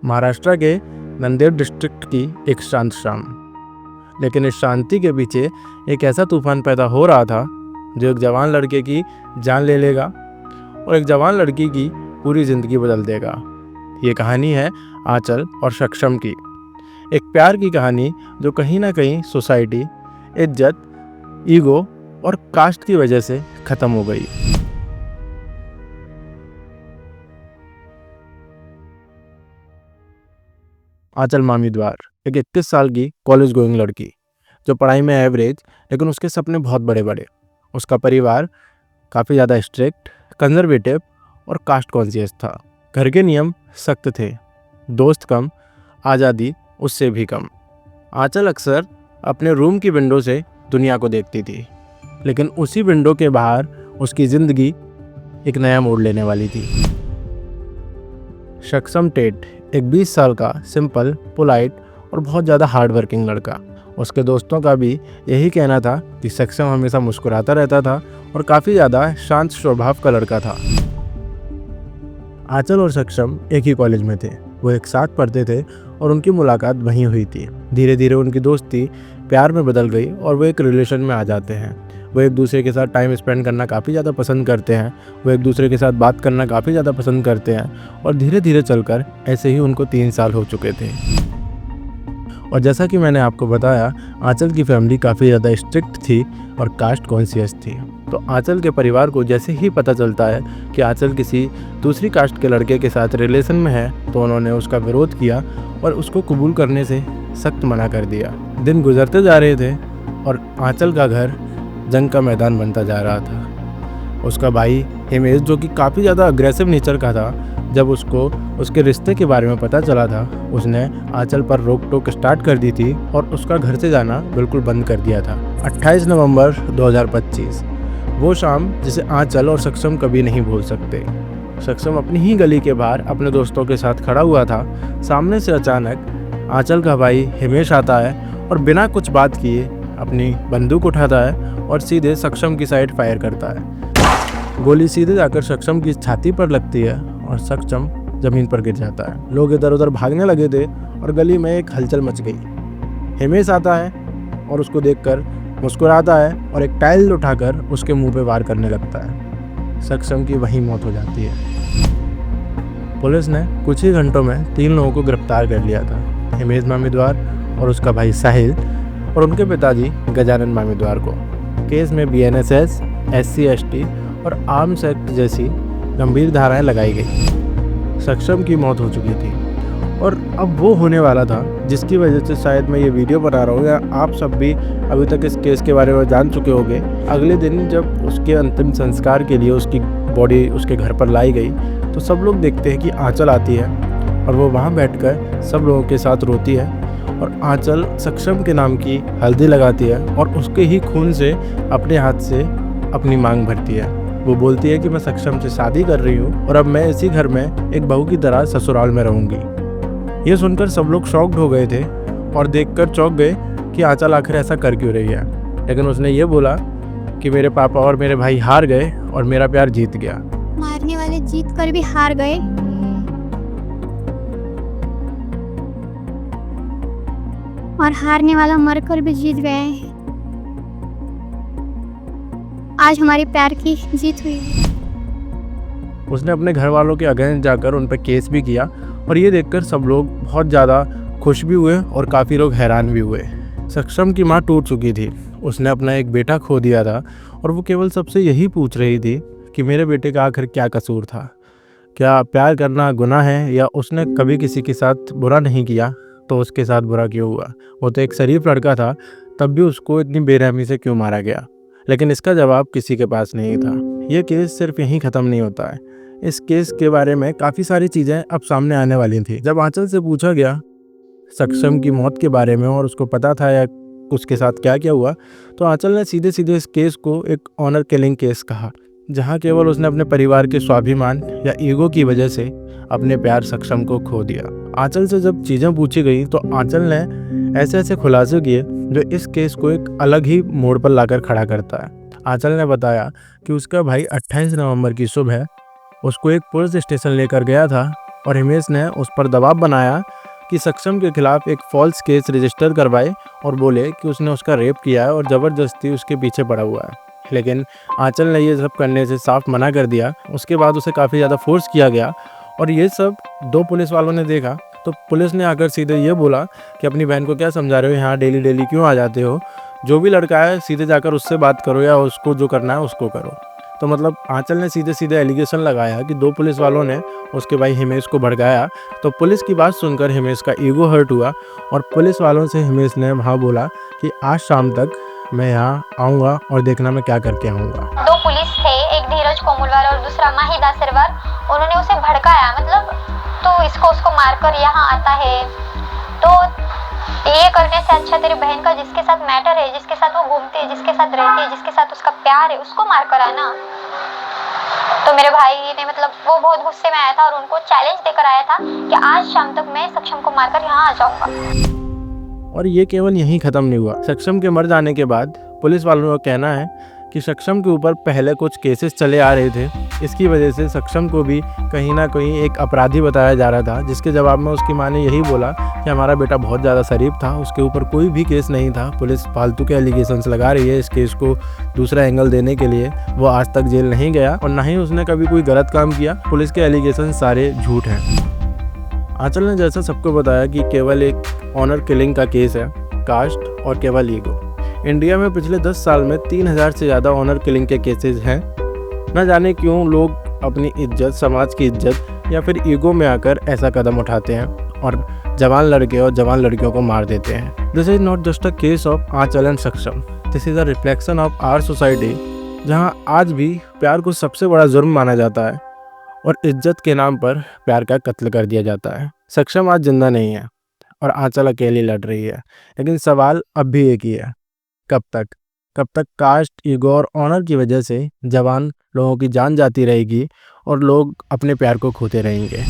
महाराष्ट्र के नांदेड़ डिस्ट्रिक्ट की एक शांत शाम, लेकिन इस शांति के पीछे एक ऐसा तूफान पैदा हो रहा था जो एक जवान लड़के की जान ले लेगा और एक जवान लड़की की पूरी ज़िंदगी बदल देगा। ये कहानी है आंचल और सक्षम की, एक प्यार की कहानी जो कहीं ना कहीं सोसाइटी, इज्जत, ईगो और कास्ट की वजह से ख़त्म हो गई। आंचल मामीद्वार एक 21 साल की कॉलेज गोइंग लड़की जो पढ़ाई में एवरेज, लेकिन उसके सपने बहुत बड़े बड़े। उसका परिवार काफ़ी ज़्यादा स्ट्रिक्ट, कंजर्वेटिव और कास्ट कॉन्शियस था। घर के नियम सख्त थे, दोस्त कम, आज़ादी उससे भी कम। आंचल अक्सर अपने रूम की विंडो से दुनिया को देखती थी, लेकिन उसी विंडो के बाहर उसकी ज़िंदगी एक नया मोड़ लेने वाली थी। सक्षम टेट एक 20 साल का सिंपल, पोलाइट और बहुत ज़्यादा हार्ड वर्किंग लड़का। उसके दोस्तों का भी यही कहना था कि सक्षम हमेशा मुस्कुराता रहता था और काफ़ी ज़्यादा शांत स्वभाव का लड़का था। आंचल और सक्षम एक ही कॉलेज में थे, वो एक साथ पढ़ते थे और उनकी मुलाकात वहीं हुई थी। धीरे धीरे उनकी दोस्ती प्यार में बदल गई और वो एक रिलेशन में आ जाते हैं। वो एक दूसरे के साथ टाइम स्पेंड करना काफ़ी ज़्यादा पसंद करते हैं, वो एक दूसरे के साथ बात करना काफ़ी ज़्यादा पसंद करते हैं और धीरे धीरे चलकर ऐसे ही उनको 3 साल हो चुके थे। और जैसा कि मैंने आपको बताया, आंचल की फैमिली काफ़ी ज़्यादा स्ट्रिक्ट थी और कास्ट कॉन्शियस थी। तो आंचल के परिवार को जैसे ही पता चलता है कि आंचल किसी दूसरी कास्ट के लड़के के साथ रिलेशन में है, तो उन्होंने उसका विरोध किया और उसको कबूल करने से सख्त मना कर दिया। दिन गुजरते जा रहे थे और आंचल का घर जंग का मैदान बनता जा रहा था। उसका भाई हिमेश, जो कि काफ़ी ज़्यादा अग्रेसिव नेचर का था, जब उसको उसके रिश्ते के बारे में पता चला था, उसने आंचल पर रोक टोक स्टार्ट कर दी थी और उसका घर से जाना बिल्कुल बंद कर दिया था। 28 नवंबर 2025, वो शाम जिसे आंचल और सक्षम कभी नहीं भूल सकते। सक्षम अपनी ही गली के बाहर अपने दोस्तों के साथ खड़ा हुआ था। सामने से अचानक आंचल का भाई हिमेश आता है और बिना कुछ बात किए अपनी बंदूक उठाता है और सीधे सक्षम की साइड फायर करता है। गोली सीधे जाकर सक्षम की छाती पर लगती है और सक्षम ज़मीन पर गिर जाता है। लोग इधर उधर भागने लगे थे और गली में एक हलचल मच गई। हिमेश आता है और उसको देखकर मुस्कुराता है और एक टाइल उठाकर उसके मुंह पे वार करने लगता है। सक्षम की वहीं मौत हो जाती है। पुलिस ने कुछ ही घंटों में 3 लोगों को गिरफ्तार कर लिया था, हिमेश मामीद्वार और उसका भाई साहिल और उनके पिताजी गजानन मामीद्वार को। केस में BNSS, SC/ST और आर्म्स एक्ट जैसी गंभीर धाराएं लगाई गई। सक्षम की मौत हो चुकी थी और अब वो होने वाला था जिसकी वजह से शायद मैं ये वीडियो बना रहा हूँ, या आप सब भी अभी तक इस केस के बारे में जान चुके होंगे। अगले दिन जब उसके अंतिम संस्कार के लिए उसकी बॉडी उसके घर पर लाई गई, तो सब लोग देखते हैं कि आंचल आती है और वो वहाँ बैठकर सब लोगों के साथ रोती है और आंचल सक्षम के नाम की हल्दी लगाती है और उसके ही खून से अपने हाथ से अपनी मांग भरती है। वो बोलती है कि मैं सक्षम से शादी कर रही हूँ और अब मैं इसी घर में एक बहू की तरह ससुराल में रहूँगी। ये सुनकर सब लोग शॉक्ड हो गए थे और देखकर चौंक गए कि आंचल आखिर ऐसा कर क्यों रही है। लेकिन उसने ये बोला कि मेरे पापा और मेरे भाई हार गए और मेरा प्यार जीत गया। मारने वाले जीत कर भी हार गए और हारने वाला मरकर भी जीत गए। आज हमारे प्यार की जीत हुई। उसने अपने घर वालों के अगेंस्ट जाकर उन पर केस भी किया और ये देखकर सब लोग बहुत ज़्यादा खुश भी हुए और काफ़ी लोग हैरान भी हुए। सक्षम की माँ टूट चुकी थी, उसने अपना एक बेटा खो दिया था और वो केवल सबसे यही पूछ रही थी कि मेरे बेटे का आखिर क्या कसूर था, क्या प्यार करना गुनाह है, या उसने कभी किसी के साथ बुरा नहीं किया तो उसके साथ बुरा क्यों हुआ। वो तो एक शरीफ लड़का था, तब भी उसको इतनी बेरहमी से क्यों मारा गया। लेकिन इसका जवाब किसी के पास नहीं था। यह केस सिर्फ यहीं ख़त्म नहीं होता है। इस केस के बारे में काफ़ी सारी चीज़ें अब सामने आने वाली थी। जब आंचल से पूछा गया सक्षम की मौत के बारे में और उसको पता था या उसके साथ क्या क्या हुआ, तो आंचल ने सीधे सीधे इस केस को एक ऑनर किलिंग केस कहा, जहां केवल उसने अपने परिवार के स्वाभिमान या ईगो की वजह से अपने प्यार सक्षम को खो दिया। आंचल से जब चीज़ें पूछी गई तो आंचल ने ऐसे ऐसे खुलासे किए जो इस केस को एक अलग ही मोड़ पर लाकर खड़ा करता है। आंचल ने बताया कि उसका भाई 28 नवंबर की सुबह उसको एक पुलिस स्टेशन लेकर गया था और हिमेश ने उस पर दबाव बनाया कि सक्षम के खिलाफ एक फॉल्स केस रजिस्टर करवाए और बोले कि उसने उसका रेप किया है और ज़बरदस्ती उसके पीछे पड़ा हुआ है। लेकिन आंचल ने ये सब करने से साफ मना कर दिया। उसके बाद उसे काफ़ी ज़्यादा फोर्स किया गया और ये सब 2 पुलिस वालों ने देखा। तो पुलिस ने आकर सीधे ये बोला कि अपनी बहन को क्या समझा रहे हो, यहाँ डेली डेली क्यों आ जाते हो, जो भी लड़का है सीधे जाकर उससे बात करो या उसको जो करना है उसको करो। तो मतलब आंचल ने सीधे सीधे एलिगेशन लगाया कि 2 पुलिस वालों ने उसके भाई हिमेश को भड़काया। तो पुलिस की बात सुनकर हिमेश का ईगो हर्ट हुआ और पुलिस वालों से हिमेश ने वहाँ बोला कि आज शाम तक मैं यहाँ आऊँगा और देखना मैं क्या करके आऊँगा। 2 पुलिस थे, एक धीरज कोमुलवार और दूसरा माहिदा सरवार। उन्होंने उसे भड़काया, मतलब तो इसको उसको मारकर यहाँ आता है, तो ये करने से अच्छा तेरी बहन का जिसके साथ मैटर है, जिसके साथ वो घूमती है, जिसके साथ रहती है, जिसके साथ उसका प्यार है, उसको मार कर आना। तो मेरे भाई ने मतलब वो बहुत गुस्से में आया था और उनको चैलेंज देकर आया था कि आज शाम तक मैं सक्षम को मारकर यहाँ आ जाऊंगा। और ये केवल यहीं ख़त्म नहीं हुआ। सक्षम के मर जाने के बाद पुलिस वालों का कहना है कि सक्षम के ऊपर पहले कुछ केसेस चले आ रहे थे। इसकी वजह से सक्षम को भी कहीं ना कहीं एक अपराधी बताया जा रहा था, जिसके जवाब में उसकी माँ ने यही बोला कि हमारा बेटा बहुत ज़्यादा शरीफ था, उसके ऊपर कोई भी केस नहीं था। पुलिस फालतू के एलिगेशंस लगा रही है। इस केस को दूसरा एंगल देने के लिए वो आज तक जेल नहीं गया और ना ही उसने कभी कोई गलत काम किया। पुलिस के एलिगेशन सारे झूठ हैं। आंचल ने जैसा सबको बताया कि केवल एक ऑनर किलिंग का केस है, कास्ट और केवल ईगो। इंडिया में पिछले 10 साल में 3000 से ज़्यादा ऑनर किलिंग के केसेस हैं। न जाने क्यों लोग अपनी इज्जत, समाज की इज्जत या फिर ईगो में आकर ऐसा कदम उठाते हैं और जवान लड़के और जवान लड़कियों को मार देते हैं। This is not just a case of Aanchal and Saksham, this is a reflection of our society, जहाँ आज भी प्यार को सबसे बड़ा जुर्म माना जाता है और इज्जत के नाम पर प्यार का कत्ल कर दिया जाता है। सक्षम आज जिंदा नहीं है और आंचल अकेली लड़ रही है, लेकिन सवाल अब भी एक ही है, कब तक? कब तक कास्ट, ईगो और ऑनर की वजह से जवान लोगों की जान जाती रहेगी और लोग अपने प्यार को खोते रहेंगे?